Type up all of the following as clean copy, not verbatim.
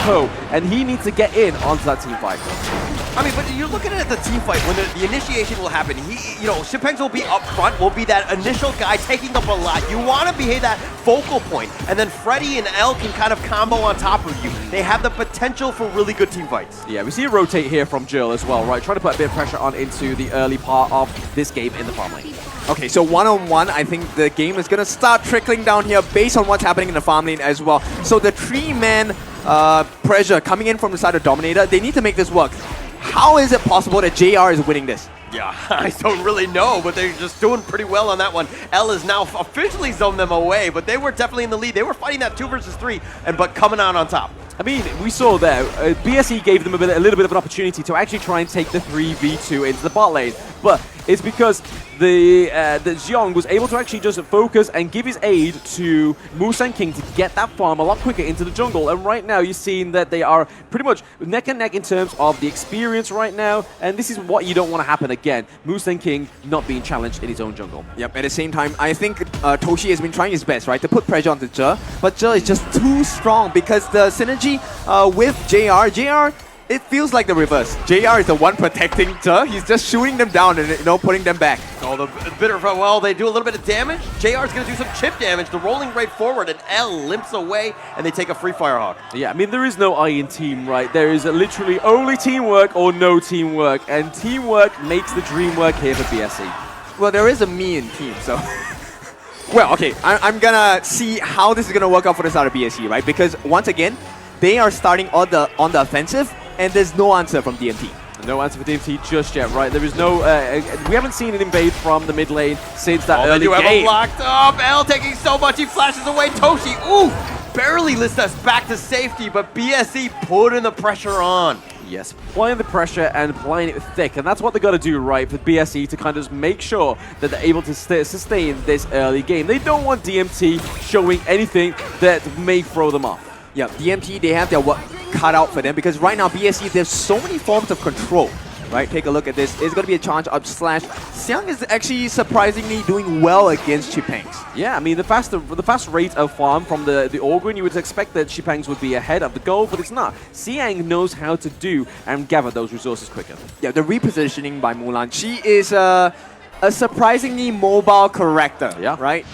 HOK, and he needs to get in onto that team fight. I mean, but you're looking at the team fight when the initiation will happen. Shipangs will be up front, will be that initial guy taking up a lot. You want to be that focal point, and then Freddy and L can kind of combo on top of you. They have the potential for really good team fights. Yeah, we see a rotate here from Jill as well, right? Trying to put a bit of pressure on into the early part of this game in the farm lane. Okay, so one-on-one, I think the game is going to start trickling down here based on what's happening in the farm lane as well. So the three-man pressure coming in from the side of Dominator, they need to make this work. How is it possible that JR is winning this? Yeah, I don't really know, but they're just doing pretty well on that one. L is now officially zoned them away, but they were definitely in the lead. They were fighting that 2 versus 3, but coming out on top. I mean, we saw there, BSE gave them a little bit of an opportunity to actually try and take the 3v2 into the bot lane, but it's because the Xiong was able to actually just focus and give his aid to Musang King to get that farm a lot quicker into the jungle. And right now, you're seeing that they are pretty much neck and neck in terms of the experience right now. And this is what you don't want to happen again. Musang King not being challenged in his own jungle. Yep, at the same time, I think Toshi has been trying his best, right, to put pressure onto Zhe. But Zhe is just too strong because the synergy with JR, it feels like the reverse. JR is the one protecting Zhe. He's just shooting them down and putting them back. Oh, they do a little bit of damage. JR's going to do some chip damage. They're rolling right forward, and L limps away, and they take a free fire HOK. Yeah, I mean, there is no I in team, right? There is literally only teamwork or no teamwork, and teamwork makes the dream work here for BSE. Well, there is a me in team, so... Well, okay, I'm gonna see how this is gonna work out for the side of BSE, right? Because once again, they are starting on the offensive, and there's no answer from DMT. No answer for DMT just yet, right? There is no... we haven't seen an invade from the mid lane since that early game. They do have him locked up. L taking so much, he flashes away. Toshi, ooh, barely lifts us back to safety, but BSE putting the pressure on. Yes, applying the pressure and applying it thick, and that's what they got to do, right, for BSE to kind of just make sure that they're able to sustain this early game. They don't want DMT showing anything that may throw them off. Yeah, DMT, they have their work cut out for them because right now BSE, there's so many forms of control. Right, take a look at this. It's going to be a charge up slash. Xiang is actually surprisingly doing well against Chipangs. Yeah, I mean, the fast rate of farm from the Orgrin, you would expect that Chipangs would be ahead of the goal, but it's not. Xiang knows how to do and gather those resources quicker. Yeah, the repositioning by Mulan. She is a surprisingly mobile character, yeah. Right?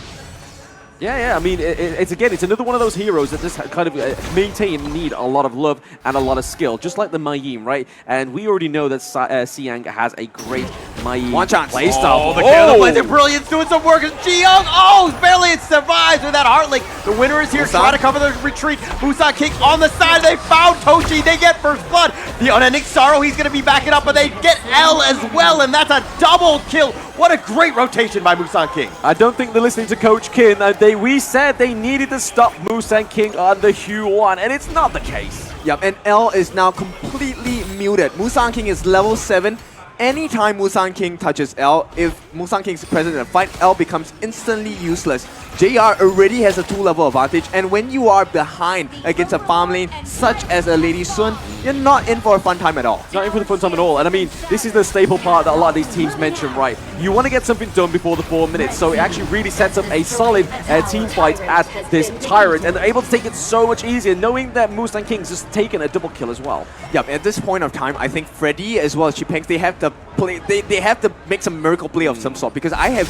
Yeah, I mean, it's another one of those heroes that just kind of maintain and need a lot of love and a lot of skill, just like the Mai Yim, right? And we already know that Xiang has a great Mai Yim playstyle. Oh, the Candle Blaze of Brilliance doing some work. Jiyoung, barely it survives with that Heart Link. The winner is here, trying to cover the retreat. Musang King on the side, they found Toshi, they get first blood. The unending sorrow, he's going to be backing up, but they get L as well, and that's a double kill. What a great rotation by Musang King. I don't think they're listening to Coach Kin. We said they needed to stop Musang King on the Hue 1, and it's not the case. Yep, and L is now completely muted. Musang King is level 7. Anytime Musang King touches L, if Musang King is present in a fight, L becomes instantly useless. JR already has a 2-level advantage, and when you are behind against a farm lane such as a Lady Sun, you're not in for a fun time at all. Not in for the fun time at all, and I mean, this is the staple part that a lot of these teams mention, right? You want to get something done before the 4 minutes, so it actually really sets up a solid team fight at this Tyrant, and they're able to take it so much easier, knowing that Musang King's just taken a double kill as well. Yep, at this point of time, I think Freddy as well as Chipangs, they have to play, they have to make some miracle play of some sort, because I have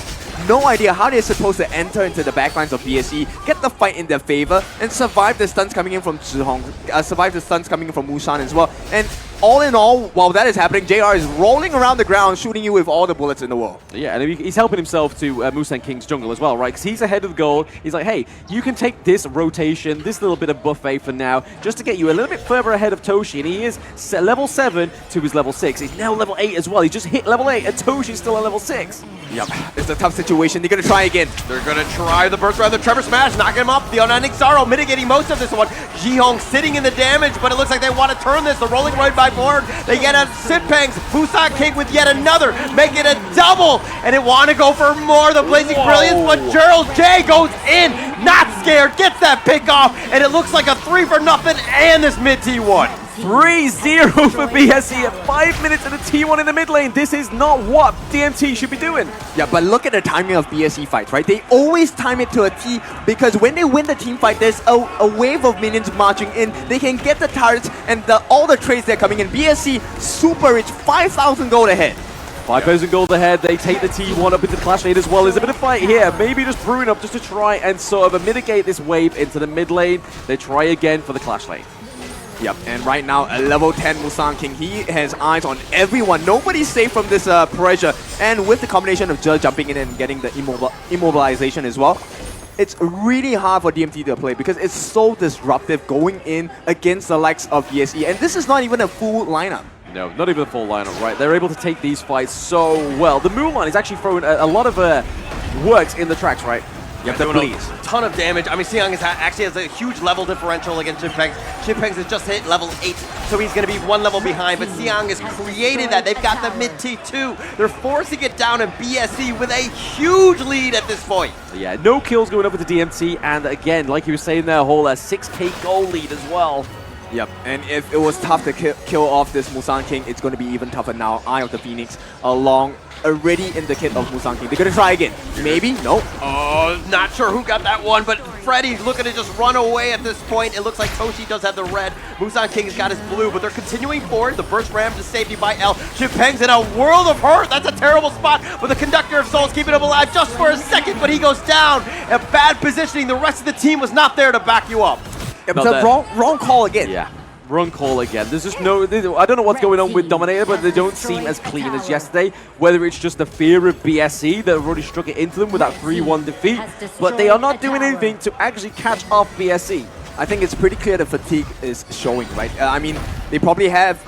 no idea how they're supposed to enter into the backlines of BSE, get the fight in their favor, and survive the stuns coming in from Zhihong, survive the stuns coming in from Mushan as well. And all in all, while that is happening, JR is rolling around the ground, shooting you with all the bullets in the world. Yeah, and he's helping himself to Musang King's jungle as well, right? Because he's ahead of the goal. He's like, hey, you can take this rotation, this little bit of buffet for now, just to get you a little bit further ahead of Toshi. And he is level 7 to his level 6. He's now level 8 as well. He just hit level 8, and Toshi's still at level 6. Yep, it's a tough situation. They're going to try again. They're going to try the burst round, the Trevor Smash, knocking him up. The Unending Sorrow mitigating most of this one. Jihong sitting in the damage, but it looks like they want to turn this. The rolling right by board. They get a Sitpangs. Musang King with yet another, make it a double, and they want to go for more. The Blazing Brilliance, but Gerald J goes in, not scared, gets that pick off, and it looks like a 3 for nothing and this mid T1. 3-0 for BSE at 5 minutes and a T1 in the mid lane. This is not what DMT should be doing. Yeah, but look at the timing of BSE fights, right? They always time it to a T because when they win the team fight, there's a wave of minions marching in. They can get the turrets and all the trades that are coming in. BSE super rich, 5,000 gold ahead. 5,000 gold ahead. They take the T1 up into the Clash lane as well. There's a bit of fight here. Maybe just brewing up just to try and sort of mitigate this wave into the mid lane. They try again for the Clash lane. Yep, and right now, a level 10 Musang King, he has eyes on everyone. Nobody's safe from this pressure. And with the combination of just jumping in and getting the immobilization as well, it's really hard for DMT to play because it's so disruptive going in against the likes of BSE. And this is not even a full lineup. No, not even a full lineup, right? They're able to take these fights so well. The Moonline is actually throwing a lot of works in the tracks, right? Yep, the bleeds. Ton of damage. I mean, Xiang actually has a huge level differential against Jinpeng. Jinpeng has just hit level 8, so he's going to be 1 level behind. But Xiang has created that. They've got the mid T2. They're forcing it down in BSE with a huge lead at this point. Yeah, no kills going over to DMT. And again, like you were saying there, a whole 6k gold lead as well. Yep, and if it was tough to kill off this Musang King, it's going to be even tougher now. Eye of the Phoenix already in the kit of Musang King. They're going to try again. Maybe? No. Oh, not sure who got that one, but Freddy's looking to just run away at this point. It looks like Toshi does have the red. Musang King's got his blue, but they're continuing forward. The burst ram to safety by L. Jinpeng's in a world of hurt. That's a terrible spot, but the Conductor of Souls keeping him alive just for a second, but he goes down. A bad positioning. The rest of the team was not there to back you up. It's a wrong call again. Yeah, wrong call again. There's just no... I don't know what's going on with Dominator, but they don't seem as clean as yesterday. Whether it's just the fear of BSE that have already struck it into them with that 3-1 defeat, but they are not doing anything to actually catch off BSE. I think it's pretty clear the fatigue is showing, right? I mean, they probably have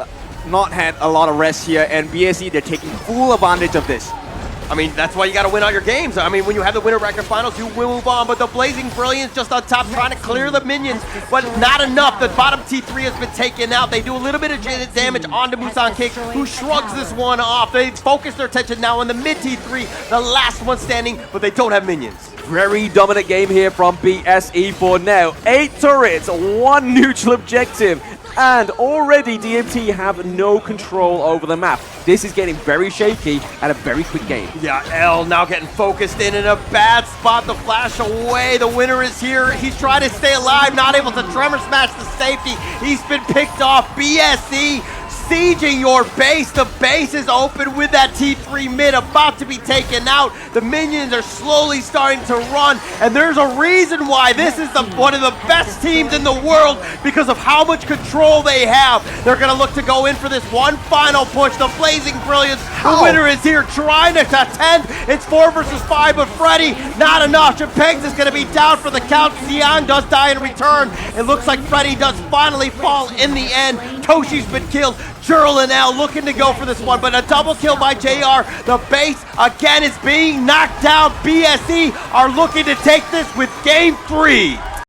not had a lot of rest here, and BSE, they're taking full advantage of this. I mean, that's why you got to win all your games. I mean, when you have the winner bracket finals, you will move on. But the Blazing Brilliance just on top trying to clear the minions, but not enough. The bottom T3 has been taken out. They do a little bit of damage onto Musang King, who shrugs this one off. They focus their attention now on the mid T3, the last one standing, but they don't have minions. Very dominant game here from BSE for now. 8 turrets, 1 neutral objective. And already DMT have no control over the map. This is getting very shaky and a very quick game. Yeah, L now getting focused in a bad spot. The flash away. The winner is here. He's trying to stay alive, not able to tremor smash the safety. He's been picked off. BSE sieging your base. The base is open with that T3 mid about to be taken out. The minions are slowly starting to run, and there's a reason why this is one of the best teams in the world because of how much control they have. They're going to look to go in for this one final push. The Blazing Brilliance, the winner is here trying to attend. It's 4 versus 5, but Freddy, not enough. Jinpeng's is going to be down for the count. Xiang does die in return. It looks like Freddy does finally fall in the end. Toshi's been killed. Jurl and L looking to go for this one, but a double kill by JR. The base again is being knocked down. BSE are looking to take this with game 3.